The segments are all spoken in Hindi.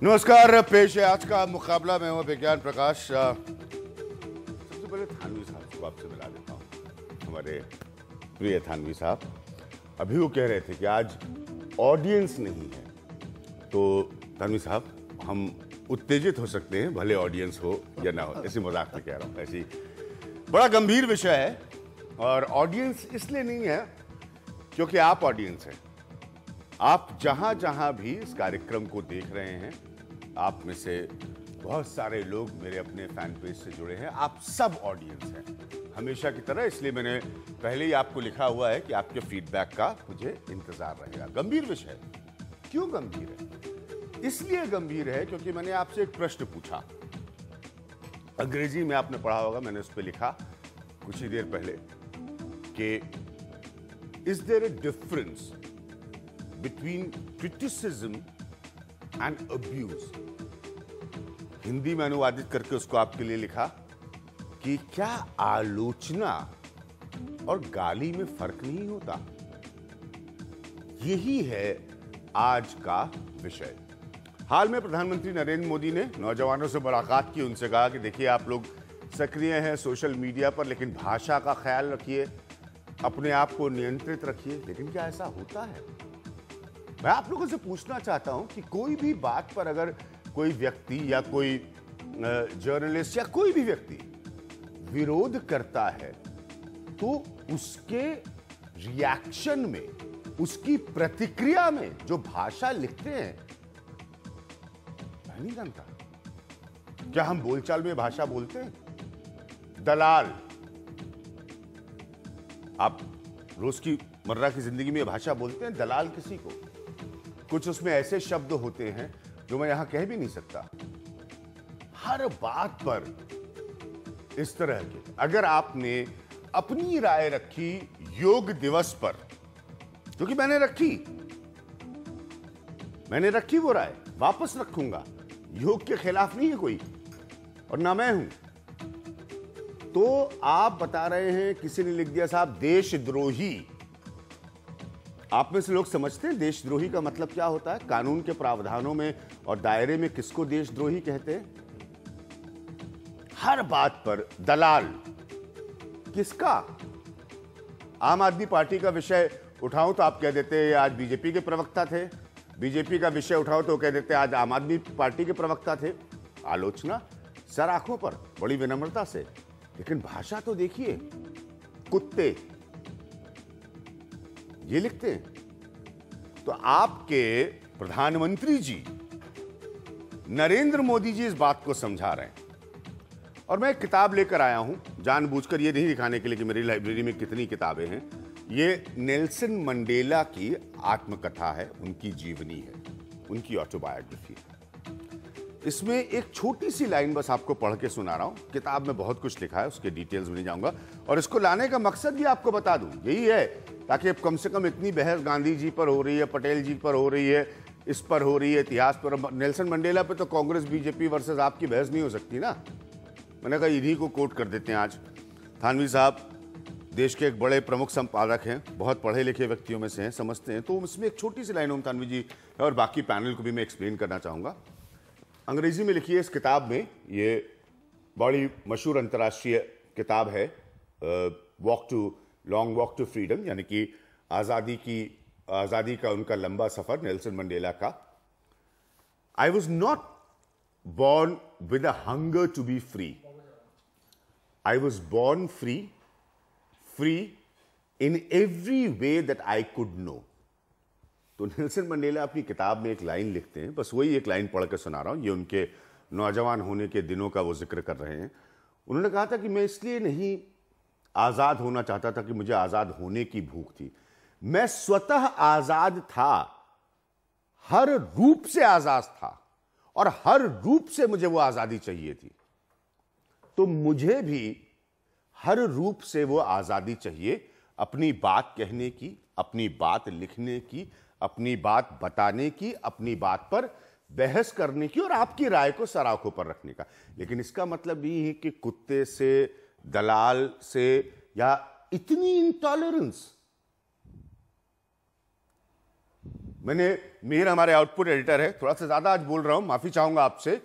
नमस्कार, पेश है आज का मुकाबला। मैं हूं विज्ञान प्रकाश। सबसे पहले थानवी साहब को आपसे मिला देता हूं। हमारे प्रिय थानवी साहब, अभी वो कह रहे थे कि आज ऑडियंस नहीं है, तो थानवी साहब हम उत्तेजित हो सकते हैं, भले ऑडियंस हो या ना हो। ऐसी मजाक में कह रहा हूं। ऐसी बड़ा गंभीर विषय है और ऑडियंस इसलिए नहीं है क्योंकि आप ऑडियंस हैं। आप जहां जहां भी इस कार्यक्रम को देख रहे हैं, आप में से बहुत सारे लोग मेरे अपने फैन पेज से जुड़े हैं। आप सब ऑडियंस हैं हमेशा की तरह, इसलिए मैंने पहले ही आपको लिखा हुआ है कि आपके फीडबैक का मुझे इंतजार रहेगा। गंभीर विषय। क्यों गंभीर है? इसलिए गंभीर है क्योंकि मैंने आपसे एक प्रश्न पूछा। अंग्रेजी में आपने पढ़ा होगा, मैंने उस पर लिखा कुछ ही देर पहले कि is there a difference between criticism and abuse. Hindi में अनुवादित करके उसको आपके लिए लिखा कि क्या आलोचना और गाली में फर्क नहीं होता? यही है आज का विषय। हाल में प्रधानमंत्री नरेंद्र मोदी ने नौजवानों से मुलाकात की, उनसे कहा कि देखिए आप लोग सक्रिय हैं सोशल मीडिया पर, लेकिन भाषा का ख्याल रखिए, अपने आप को नियंत्रित रखिए। लेकिन क्या ऐसा होता है? मैं आप लोगों से पूछना चाहता हूं कि कोई भी बात पर अगर कोई व्यक्ति या कोई जर्नलिस्ट या कोई भी व्यक्ति विरोध करता है, तो उसके रिएक्शन में, उसकी प्रतिक्रिया में जो भाषा लिखते हैं, मैं नहीं जानता। क्या हम बोलचाल में भाषा बोलते हैं? दलाल, आप रोज की मर्रा की जिंदगी में भाषा बोलते हैं दलाल किसी को? कुछ उसमें ऐसे शब्द होते हैं जो मैं यहां कह भी नहीं सकता। हर बात पर इस तरह के, अगर आपने अपनी राय रखी योग दिवस पर, क्योंकि मैंने रखी वो राय, वापस रखूंगा। योग के खिलाफ नहीं है कोई और ना मैं हूं। तो आप बता रहे हैं, किसी ने लिख दिया साहब देशद्रोही। आप में से लोग समझते हैं देशद्रोही का मतलब क्या होता है? कानून के प्रावधानों में और दायरे में किसको देशद्रोही कहते हैं? हर बात पर दलाल। किसका? आम आदमी पार्टी का विषय उठाऊं तो आप कह देते हैं आज बीजेपी के प्रवक्ता थे, बीजेपी का विषय उठाओ तो कह देते आज आम आदमी पार्टी के प्रवक्ता थे। आलोचना सर आंखों पर, बड़ी विनम्रता से। लेकिन भाषा तो देखिए, कुत्ते ये लिखते हैं। तो आपके प्रधानमंत्री जी नरेंद्र मोदी जी इस बात को समझा रहे हैं। और मैं एक किताब लेकर आया हूं, जानबूझकर ये नहीं दिखाने के लिए कि मेरी लाइब्रेरी में कितनी किताबें हैं। ये नेल्सन मंडेला की आत्मकथा है, उनकी जीवनी है, उनकी ऑटोबायोग्राफी है। इसमें एक छोटी सी लाइन बस आपको पढ़ के सुना रहा हूं। किताब में बहुत कुछ लिखा है, उसके डिटेल्स में नहीं जाऊंगा। और इसको लाने का मकसद भी आपको बता दूं, यही है ताकि अब कम से कम इतनी बहस गांधी जी पर हो रही है, पटेल जी पर हो रही है, इस पर हो रही है, इतिहास पर, नेल्सन मंडेला पे तो कांग्रेस बीजेपी वर्सेस आपकी बहस नहीं हो सकती ना। मैंने कहा इन्हीं को कोट कर देते हैं आज। थानवी साहब देश के एक बड़े प्रमुख संपादक हैं, बहुत पढ़े लिखे व्यक्तियों में से हैं, समझते हैं। तो इसमें एक छोटी सी लाइन ओम थानवी जी और बाकी पैनल को भी मैं एक्सप्लेन करना चाहूँगा। अंग्रेजी में लिखी है इस किताब में, ये बड़ी मशहूर अंतर्राष्ट्रीय किताब है, लॉन्ग वॉक टू फ्रीडम, यानी कि आज़ादी का उनका लंबा सफर, नेल्सन मंडेला का। I was not born with a hunger to be free. I was born free in every way that I could know. तो नेल्सन मंडेला अपनी किताब में एक लाइन लिखते हैं, बस वही एक लाइन पढ़ के सुना रहा हूं। ये उनके नौजवान होने के दिनों का वो जिक्र कर रहे हैं। उन्होंने कहा था कि मैं इसलिए नहीं आजाद होना चाहता था कि मुझे आजाद होने की भूख थी, मैं स्वतः आजाद था, हर रूप से आजाद था और हर रूप से मुझे वो आजादी चाहिए थी। तो मुझे भी हर रूप से वो आजादी चाहिए, अपनी बात कहने की, अपनी बात लिखने की, अपनी बात बताने की, अपनी बात पर बहस करने की और आपकी राय को सर आंखों पर रखने का। लेकिन इसका मतलब नहीं है कि कुत्ते से, दलाल से या इतनी इंटॉलरेंस। मैंने, मेहर हमारे आउटपुट एडिटर है, थोड़ा सा ज्यादा आज बोल रहा हूं, माफी चाहूंगा आपसे।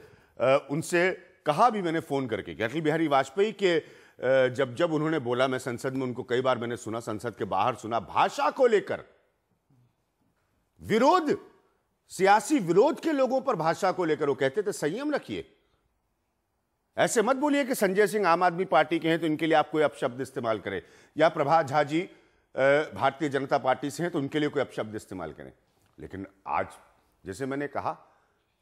उनसे कहा भी मैंने फोन करके कि अटल बिहारी वाजपेयी के जब जब उन्होंने बोला, मैं संसद में उनको कई बार मैंने सुना, संसद के बाहर सुना, भाषा को लेकर विरोध, सियासी विरोध के लोगों पर भाषा को लेकर वो कहते थे संयम रखिए, ऐसे मत बोलिए कि संजय सिंह आम आदमी पार्टी के हैं तो इनके लिए आप कोई अपशब्द इस्तेमाल करें, या प्रभा झा जी भारतीय जनता पार्टी से हैं तो उनके लिए कोई अपशब्द इस्तेमाल करें। लेकिन आज जैसे मैंने कहा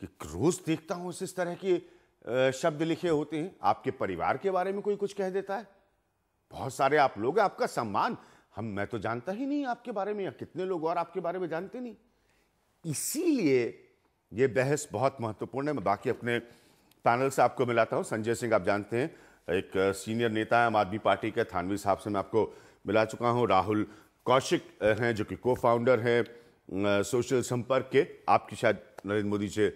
कि रोज देखता हूं इस तरह के शब्द लिखे होते हैं। आपके परिवार के बारे में कोई कुछ कह देता है, बहुत सारे आप लोग हैं, आपका सम्मान, मैं तो जानता ही नहीं आपके बारे में, या कितने लोग और आपके बारे में जानते नहीं। इसीलिए ये बहस बहुत महत्वपूर्ण है। मैं बाकी अपने पैनल से आपको मिलाता हूं। संजय सिंह आप जानते हैं, एक सीनियर नेता है आम आदमी पार्टी के, थानवी साहब से मैं आपको मिला चुका हूं। राहुल कौशिक हैं जो कि को फाउंडर हैं सोशल संपर्क के, आपकी शायद नरेंद्र मोदी से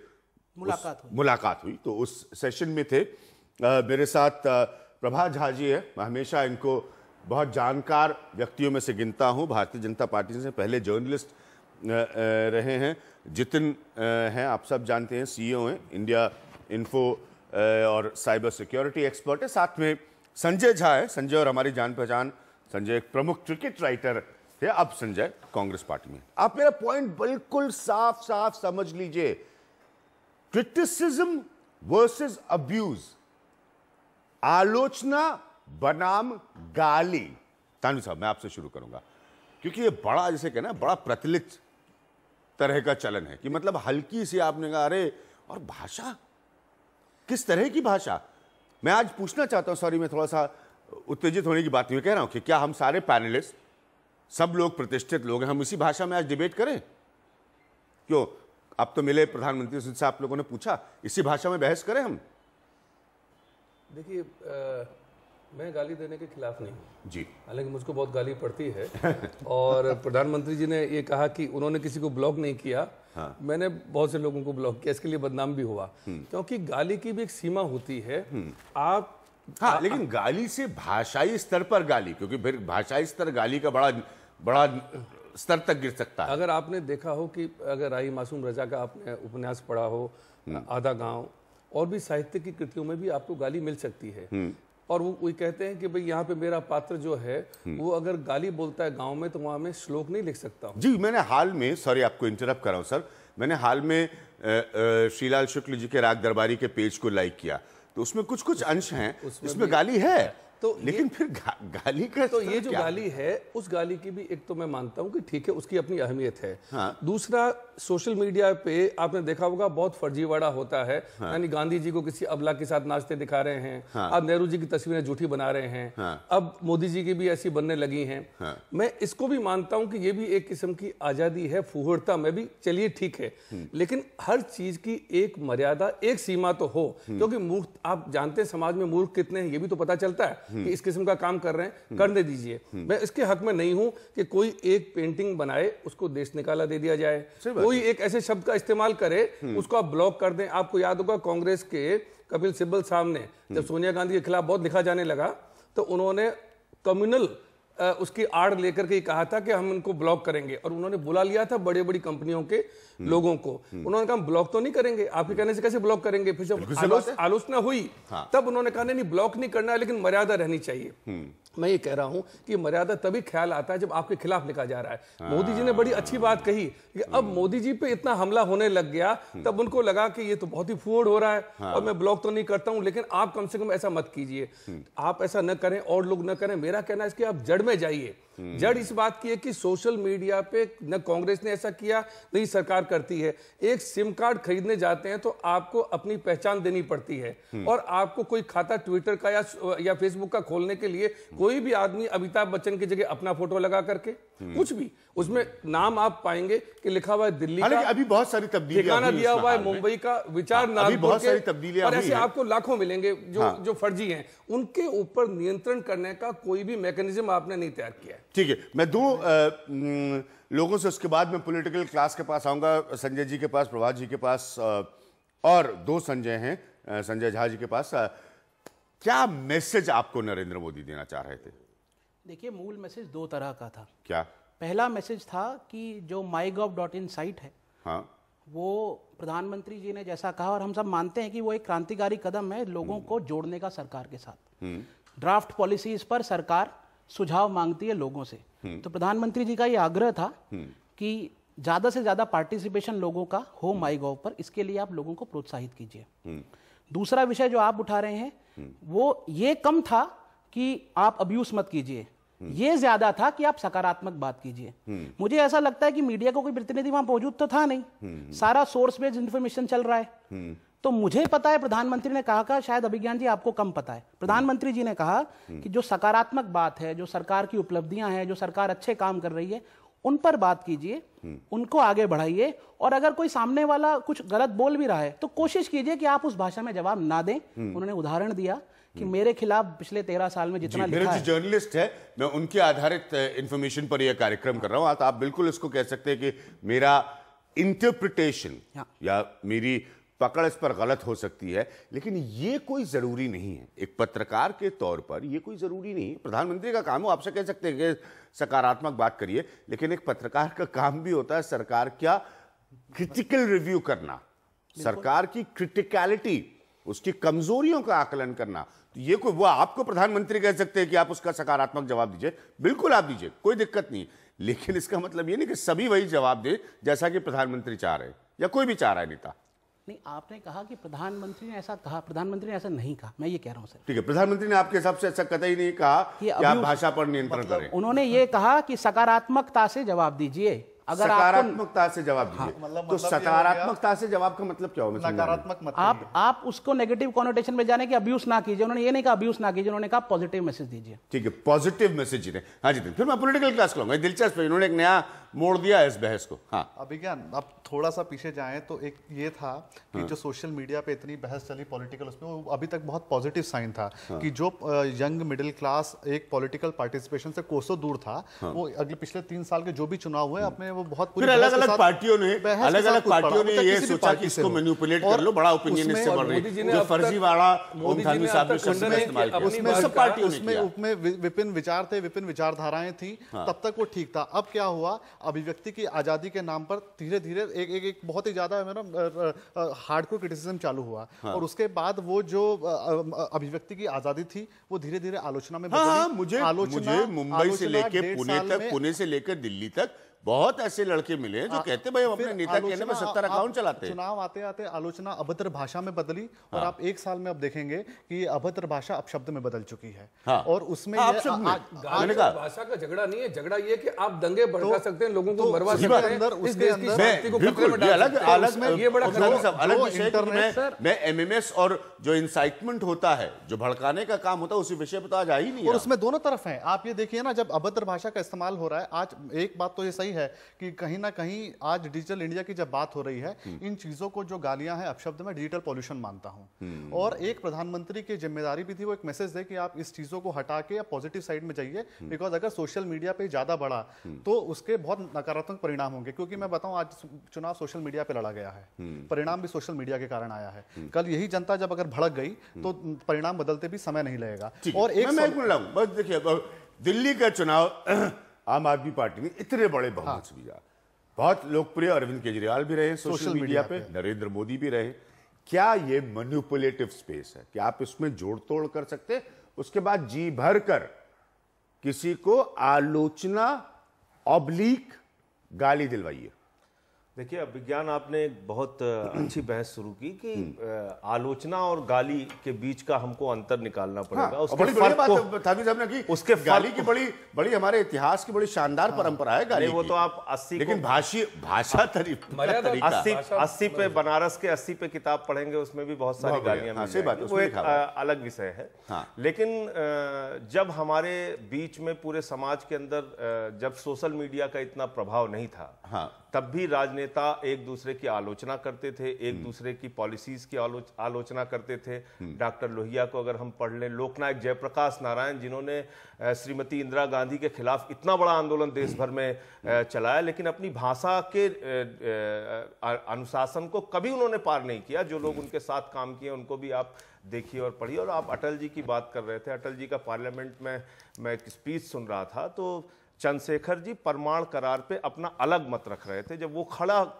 मुलाकात हुई तो उस सेशन में थे। मेरे साथ प्रभा झा जी है, मैं हमेशा इनको बहुत जानकार व्यक्तियों में से गिनता हूं, भारतीय जनता पार्टी से पहले जर्नलिस्ट रहे हैं। जितिन हैं, आप सब जानते हैं, CEO हैं, इंडिया इन्फो और साइबर सिक्योरिटी एक्सपर्ट है। साथ में संजय झा है, संजय और हमारी जान पहचान, संजय एक प्रमुख क्रिकेट राइटर थे, अब संजय कांग्रेस पार्टी में। आप मेरा पॉइंट बिल्कुल साफ साफ समझ लीजिए, क्रिटिसिज्म वर्सेस अब्यूज, आलोचना बनाम गाली। तानवी साहब मैं आपसे शुरू करूंगा, क्योंकि ये बड़ा, जैसे कहना, बड़ा प्रचलित तरह का चलन है कि मतलब हल्की सी आपने कहा अरे, और भाषा, किस तरह की भाषा। मैं आज पूछना चाहता हूं, सॉरी मैं थोड़ा सा उत्तेजित होने की बात नहीं कह रहा हूं, कि क्या हम सारे पैनलिस्ट, सब लोग प्रतिष्ठित लोग हैं, हम इसी भाषा में आज डिबेट करें? क्यों, अब तो मिले प्रधानमंत्री से, आप लोगों ने पूछा, इसी भाषा में बहस करें हम? देखिए, मैं गाली देने के खिलाफ नहीं हूँ जी, हालांकि मुझको बहुत गाली पड़ती है। और प्रधानमंत्री जी ने ये कहा कि उन्होंने किसी को ब्लॉक नहीं किया। हाँ। मैंने बहुत से लोगों को ब्लॉक किया, इसके लिए बदनाम भी हुआ, क्योंकि गाली की भी एक सीमा होती है। आप हाँ, लेकिन गाली से भाषाई स्तर पर गाली, क्योंकि फिर भाषाई स्तर गाली का बड़ा स्तर तक गिर सकता है। अगर आपने देखा हो कि अगर राही मासूम रजा का आपने उपन्यास पढ़ा हो, आधा गांव, और भी साहित्य की कृतियों में भी आपको गाली मिल सकती है। और वो कहते हैं कि भाई यहाँ पे मेरा पात्र जो है वो अगर गाली बोलता है गांव में, तो वहां में श्लोक नहीं लिख सकता हूँ। जी, मैंने हाल में, सॉरी आपको इंटरप्ट कर रहा हूँ सर, मैंने हाल में श्रीलाल शुक्ल जी के राग दरबारी के पेज को लाइक किया, तो उसमें कुछ कुछ अंश हैं उसमें गाली है, तो लेकिन फिर गाली का, तो ये जो गाली है, उस गाली की भी एक तो मैं मानता हूं कि ठीक है, उसकी अपनी अहमियत है। हाँ। दूसरा, सोशल मीडिया पे आपने देखा होगा बहुत फर्जीवाड़ा होता है। हाँ। यानी गांधी जी को किसी अबला के साथ नाचते दिखा रहे हैं। हाँ। अब नेहरू जी की तस्वीरें झूठी बना रहे हैं। हाँ। अब मोदी जी की भी ऐसी बनने लगी हैं। हाँ। मैं इसको भी मानता हूं कि ये भी एक किस्म की आजादी है, फुहड़ता में भी, चलिए ठीक है, लेकिन हर चीज की एक मर्यादा, एक सीमा तो हो, क्योंकि मूर्ख, आप जानते हैं समाज में मूर्ख कितने हैं, ये भी तो पता चलता है कि इस किस्म का काम कर रहे हैं, करने दीजिए। मैं इसके हक में नहीं हूं कि कोई एक पेंटिंग बनाए, उसको देश निकाला दे दिया जाए, कोई एक ऐसे शब्द का इस्तेमाल करे, उसको आप ब्लॉक कर दें। आपको याद होगा कांग्रेस के कपिल सिब्बल साहब ने जब सोनिया गांधी के खिलाफ बहुत लिखा जाने लगा, तो उन्होंने कम्युनल उसकी आड़ लेकर के कहा था कि हम इनको ब्लॉक करेंगे, और उन्होंने बुला लिया था बड़ी बड़ी कंपनियों के लोगों को। उन्होंने कहा ब्लॉक तो नहीं करेंगे, आपके कहने से कैसे ब्लॉक करेंगे। फिर जब आलोचना हुई, हाँ, तब उन्होंने कहा नहीं, ब्लॉक नहीं करना, लेकिन मर्यादा रहनी चाहिए। मैं ये कह रहा हूं कि मर्यादा तभी ख्याल आता है जब आपके खिलाफ लिखा जा रहा है। हाँ। मोदी जी ने बड़ी अच्छी बात कही कि अब मोदी जी पे इतना हमला होने लग गया, तब उनको लगा कि ये तो बहुत ही फुहड़ हो रहा है। हाँ। और मैं ब्लॉक तो नहीं करता हूं, लेकिन आप कम से कम ऐसा मत कीजिए, आप ऐसा न करें और लोग न करें। मेरा कहना है इसके आप जड़ में जाइए। जड़ इस बात की है कि सोशल मीडिया पे न कांग्रेस ने ऐसा किया, नहीं सरकार करती है। एक सिम कार्ड खरीदने जाते हैं तो आपको अपनी पहचान देनी पड़ती है, और आपको कोई खाता ट्विटर का या फेसबुक का खोलने के लिए कोई भी आदमी अमिताभ बच्चन की जगह अपना फोटो लगा करके कुछ भी उसमें नाम आप पाएंगे कि लिखा हुआ है दिल्ली का, अभी बहुत सारी तब्दीलियां, ठिकाना दिया हुआ है मुंबई का, विचार नागपुर के, और ऐसे आपको लाखों मिलेंगे जो फर्जी हैं। उनके ऊपर नियंत्रण करने का कोई भी मैकेनिज्म आपने नहीं तैयार किया है। ठीक है, मैं दो लोगों से, उसके बाद मैं पॉलिटिकल क्लास के पास आऊंगा, संजय जी के पास, प्रभात जी के पास, और दो संजय हैं, संजय झा जी के पास। क्या मैसेज आपको नरेंद्र मोदी देना चाह रहे थे? देखिए, मूल मैसेज दो तरह का था। क्या? पहला मैसेज था कि जो mygov.in साइट है, हाँ, वो प्रधानमंत्री जी ने जैसा कहा, और हम सब मानते हैं कि वो एक क्रांतिकारी कदम है लोगों को जोड़ने का सरकार के साथ। ड्राफ्ट पॉलिसीज पर सरकार सुझाव मांगती है लोगों से, तो प्रधानमंत्री जी का ये आग्रह था कि ज्यादा से ज्यादा पार्टिसिपेशन लोगों का हो माईगॉव पर, इसके लिए आप लोगों को प्रोत्साहित कीजिए। दूसरा विषय जो आप उठा रहे हैं वो ये कम था कि आप अब्यूज मत कीजिए, ये ज्यादा था कि आप सकारात्मक बात कीजिए। मुझे ऐसा लगता है कि मीडिया को कोई प्रतिनिधि वहां मौजूद तो था नहीं, सारा सोर्स बेस्ड इंफॉर्मेशन चल रहा है। तो मुझे पता है प्रधानमंत्री ने कहा शायद अभिज्ञान जी आपको कम पता है, प्रधानमंत्री जी ने कहा कि जो सकारात्मक बात है, जो सरकार की उपलब्धियां हैं, जो सरकार अच्छे काम कर रही है, उन पर बात कीजिए, उनको आगे बढ़ाइए, और अगर कोई सामने वाला कुछ गलत बोल भी रहा है तो कोशिश कीजिए कि आप उस भाषा में जवाब ना दें। उन्होंने उदाहरण दिया कि मेरे खिलाफ पिछले 13 साल में जितना लिखा है, जो जर्नलिस्ट है मैं उनके आधारित इंफॉर्मेशन पर यह कार्यक्रम कर रहा हूं। आप बिल्कुल इसको कह सकते हैं कि मेरा इंटरप्रिटेशन या मेरी पकड़ इस पर गलत हो सकती है, लेकिन ये कोई जरूरी नहीं है। एक पत्रकार के तौर पर ये कोई जरूरी नहीं है। प्रधानमंत्री का काम हो, आपसे कह सकते हैं कि सकारात्मक बात करिए, लेकिन एक पत्रकार का काम भी होता है सरकार का क्रिटिकल रिव्यू करना, सरकार की क्रिटिकलिटी, उसकी कमजोरियों का आकलन करना। तो ये कोई वो आपको प्रधानमंत्री कह सकते हैं कि आप उसका सकारात्मक जवाब दीजिए, बिल्कुल आप दीजिए, कोई दिक्कत नहीं, लेकिन इसका मतलब ये नहीं कि सभी वही जवाब दे जैसा कि प्रधानमंत्री चाह रहे हैं या कोई भी चाह रहा है नेता। नहीं, आपने कहा कि प्रधानमंत्री ने ऐसा कहा, प्रधानमंत्री ने ऐसा नहीं कहा, मैं ये कह रहा हूं सर। ठीक है, प्रधानमंत्री ने आपके हिसाब से ऐसा कतई नहीं कहा कि आप भाषा पर नियंत्रण करें। उन्होंने ये कहा कि सकारात्मकता से जवाब दीजिए। अगर सकारात्मकता से जवाब दीजिए, तो सकारात्मकता से जवाब का मतलब क्या हो? नकारात्मक मत आप उसको नेगेटिव कॉनोटेशन में जाने की अब्यूज ना कीजिए। उन्होंने ये नहीं कहा अब्यूज ना कीजिए, उन्होंने कहा पॉजिटिव मैसेज दीजिए। ठीक है, पॉजिटिव मैसेज दीजिए। हाँ जी, फिर मैं पॉलिटिकल क्लास लूंगा, दिलचस्प है, इन्होंने एक नया मोड़ दिया इस बहस को। हाँ, अभिज्ञान, अब थोड़ा सा पीछे जाएं तो एक ये था कि जो सोशल मीडिया पे इतनी बहस चली पॉलिटिकल, उसमें वो अभी तक बहुत पॉजिटिव साइन था कि जो यंग मिडिल क्लास एक पॉलिटिकल पार्टिसिपेशन से कोसों दूर था, वो अगले पिछले 3 साल के जो भी चुनाव हुए अपने वो बहुत अलग-अलग पार्टियों ने ये सोचा कि इसको मैनिपुलेट कर लो, बड़ा ओपिनियन इससे बढ़ रही है, जो फर्जीवाड़ा ओम थानवी साहब ने शब्द इस्तेमाल किया, उसमें सब पार्टियों ने किया। उसमें विपिन विचार थे, विपिन विचारधाराएं थी, तब तक वो ठीक था। अब क्या हुआ, अभिव्यक्ति की आजादी के नाम पर धीरे धीरे एक बहुत ही ज्यादा हार्डकोर क्रिटिसिज्म चालू हुआ, और उसके बाद वो जो अभिव्यक्ति की आजादी थी वो धीरे धीरे आलोचना में बदली। मुझे मुंबई से लेकर पुणे तक, पुणे से लेकर दिल्ली तक बहुत ऐसे लड़के मिले जो कहते भाई हम अपने नेता कहने में 70 अकाउंट चलाते हैं। चुनाव आते आते आलोचना अभद्र भाषा में बदली, और आप 1 साल में अब देखेंगे कि ये अभद्र भाषा अपशब्द में बदल चुकी है। और उसमें मैंने कहा भाषा का झगड़ा नहीं है, झगड़ा ये कि आप दंगे भड़का सकते हैं, लोगों को मरवा सकते हैं, इस देश की शांति को खतरे में डाल सकते हैं। ये बड़ा अलग विषय। मैं एमएमएस और जो इंसाइटमेंट होता है, जो भड़काने का काम होता है, उसी विषय पर तो आज आ ही नहीं। और उसमें दोनों तरफ हैं। आप ये देखिए ना, जब अभद्र भाषा का इस्तेमाल हो रहा है, आज एक बात तो ये सही है कि कहीं ना कहीं आज डिजिटल इंडिया की जब बात हो रही है, इन चीजों को जो गालियां हैं अपशब्द में डिजिटल पॉल्यूशन मानता हूं। और एक प्रधानमंत्री की जिम्मेदारी भी थी वो एक मैसेज दे कि आप इस चीजों को हटा के पॉजिटिव साइड में जाइए, बिकॉज अगर सोशल मीडिया पे ज्यादा बढ़ा तो उसके बहुत नकारात्मक परिणाम होंगे। क्योंकि मैं बताऊं, आज चुनाव सोशल मीडिया पे लड़ा गया है, परिणाम भी सोशल मीडिया के कारण आया है। कल यही जनता जब अगर भड़क गई तो परिणाम बदलते भी समय नहीं लगेगा। और एक देखिए, दिल्ली का चुनाव आम आदमी पार्टी ने इतने बड़े बहुमत से जीता, बहुत लोकप्रिय अरविंद केजरीवाल भी रहे सोशल मीडिया पे, नरेंद्र मोदी भी रहे। क्या ये मैनिपुलेटिव स्पेस है कि आप इसमें जोड़ तोड़ कर सकते, उसके बाद जी भर कर किसी को आलोचना ऑब्लिक गाली दिलवाइए? देखिए, अभिज्ञान, आपने एक बहुत अच्छी बहस शुरू की कि आलोचना और गाली के बीच का हमको अंतर निकालना पड़ेगा। उसके बड़ी बात थानवी साहब ने की, उसके गाली की बड़ी हमारे इतिहास की बड़ी शानदार परंपरा है गाली। वो तो आप 80, लेकिन भाषा 80 पे बनारस के 80 पे किताब पढ़ेंगे, उसमें भी बहुत सारी गालियां मिल जाएंगी, वो एक अलग विषय है। लेकिन जब हमारे बीच में पूरे समाज के अंदर जब सोशल मीडिया का इतना प्रभाव नहीं था, तब भी राजनेता एक दूसरे की आलोचना करते थे, एक दूसरे की पॉलिसीज की आलोचना करते थे। डॉक्टर लोहिया को अगर हम पढ़ लें, लोकनायक जयप्रकाश नारायण, जिन्होंने श्रीमती इंदिरा गांधी के खिलाफ इतना बड़ा आंदोलन देश भर में चलाया, लेकिन अपनी भाषा के अनुशासन को कभी उन्होंने पार नहीं किया। जो लोग उनके साथ काम किए उनको भी आप देखिए और पढ़िए। और आप अटल जी की बात कर रहे थे, अटल जी का पार्लियामेंट में मैं एक स्पीच सुन रहा था, तो चंद्रशेखर जी परमाणु करार पे अपना अलग मत रख रहे थे। जब वो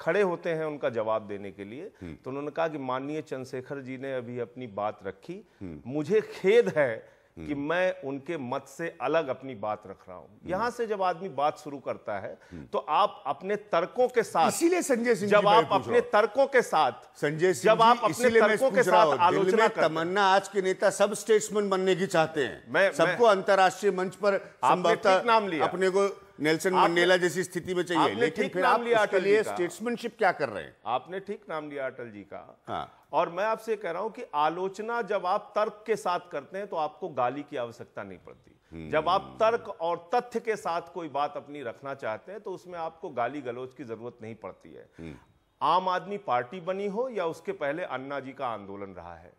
खड़े होते हैं उनका जवाब देने के लिए, तो उन्होंने कहा कि माननीय चंद्रशेखर जी ने अभी अपनी बात रखी, मुझे खेद है कि मैं उनके मत से अलग अपनी बात रख रहा हूं। यहां से जब आदमी बात शुरू करता है तो आप अपने तर्कों के साथ, इसीलिए संजय सिंह जब आप अपने तर्कों के साथ, संजय सिंह जब आप अपने तर्कों के साथ आलोचना करते हैं, तमन्ना आज के नेता सब स्टेट्समैन बनने की चाहते हैं, सबको अंतर्राष्ट्रीय मंच पर संभवतः अपने को नेल्सन मंडेला जैसी स्थिति में चाहिए, लेकिन फिर आप उसके लिए स्टेट्समैनशिप क्या कर रहे हैं? आपने ठीक नाम लिया अटल जी का। हाँ। और मैं आपसे कह रहा हूं कि आलोचना जब आप तर्क के साथ करते हैं तो आपको गाली की आवश्यकता नहीं पड़ती। जब आप तर्क और तथ्य के साथ कोई बात अपनी रखना चाहते हैं तो उसमें आपको गाली गलौज की जरूरत नहीं पड़ती है। आम आदमी पार्टी बनी हो या उसके पहले अन्ना जी का आंदोलन रहा है,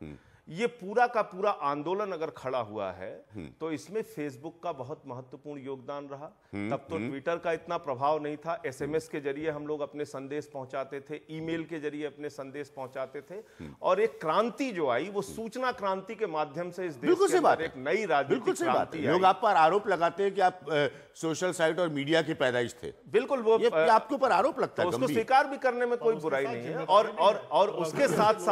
ये पूरा का पूरा आंदोलन अगर खड़ा हुआ है तो इसमें फेसबुक का बहुत महत्वपूर्ण योगदान रहा। तब तो ट्विटर का इतना प्रभाव नहीं था, एसएमएस के जरिए हम लोग अपने संदेश पहुंचाते थे, ईमेल के जरिए अपने संदेश पहुंचाते थे, और एक क्रांति जो आई वो सूचना क्रांति के माध्यम से इस देश के अंदर एक नई राजनीतिक क्रांति आई। लोग आप पर आरोप लगाते हैं कि आप सोशल साइट और मीडिया की पैदाइश थे। बिल्कुल, वो आपके ऊपर आरोप लगता है, उसको स्वीकार भी करने में कोई बुराई नहीं है। और उसके साथ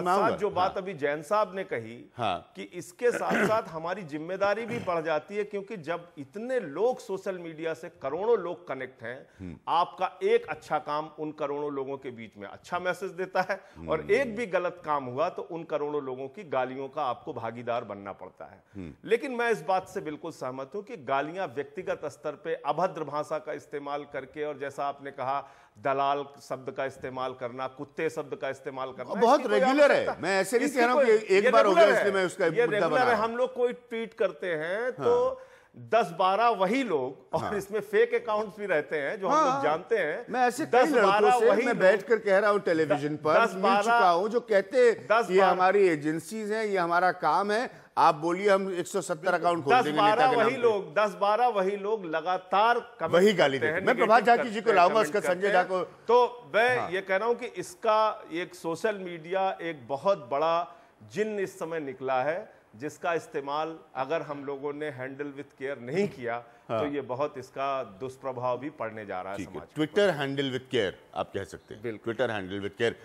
साथ जो बात अभी जैन साहब ने कही कि इसके साथ साथ हमारी जिम्मेदारी भी बढ़ जाती है, क्योंकि जब इतने लोग सोशल मीडिया से करोड़ों लोग कनेक्ट हैं, आपका एक अच्छा काम उन करोड़ों लोगों के बीच में अच्छा मैसेज देता है, और एक भी गलत काम हुआ तो उन करोड़ों लोगों की गालियों का आपको भागीदार बनना पड़ता है। लेकिन मैं इस बात से बिल्कुल सहमत हूं कि गालियां व्यक्तिगत स्तर पे अभद्र भाषा का इस्तेमाल करके, और जैसा आपने कहा दलाल शब्द का इस्तेमाल करना, कुत्ते शब्द का इस्तेमाल करना, बहुत रेगुलर है। मैं ऐसे नहीं कह रहा हूं कि एक बार हो गया इसलिए मैं उसका मुद्दा बना रहा हूं। हम लोग कोई ट्वीट करते हैं तो 10-12 वही लोग, और इसमें फेक अकाउंट्स भी रहते हैं जो हम लोग जानते हैं। मैं ऐसे 10-12 वही मैं बैठकर कह रहा हूं टेलीविजन पर, मिल चुका हूं, जो कहते हैं ये हमारी एजेंसीज हैं, ये हमारा काम है, आप बोलिए हम 117 अकाउंट खोल देंगे। 10-12 वही लोग लगातार वही गाली देते हैं। मैं प्रभात झाकी जी को लाऊंगा, उसका संजय झा को। तो मैं ये कह रहा हूं कि इसका एक सोशल मीडिया एक बहुत बड़ा जिन्न इस समय निकला है, जिसका इस्तेमाल अगर हम लोगों ने हैंडल विथ केयर नहीं किया तो ये बहुत इसका दुष्प्रभाव भी पड़ने जा रहा है समाज। ट्विटर हैंडल विथ केयर आप कह सकते हैं, ट्विटर हैंडल विथ केयर।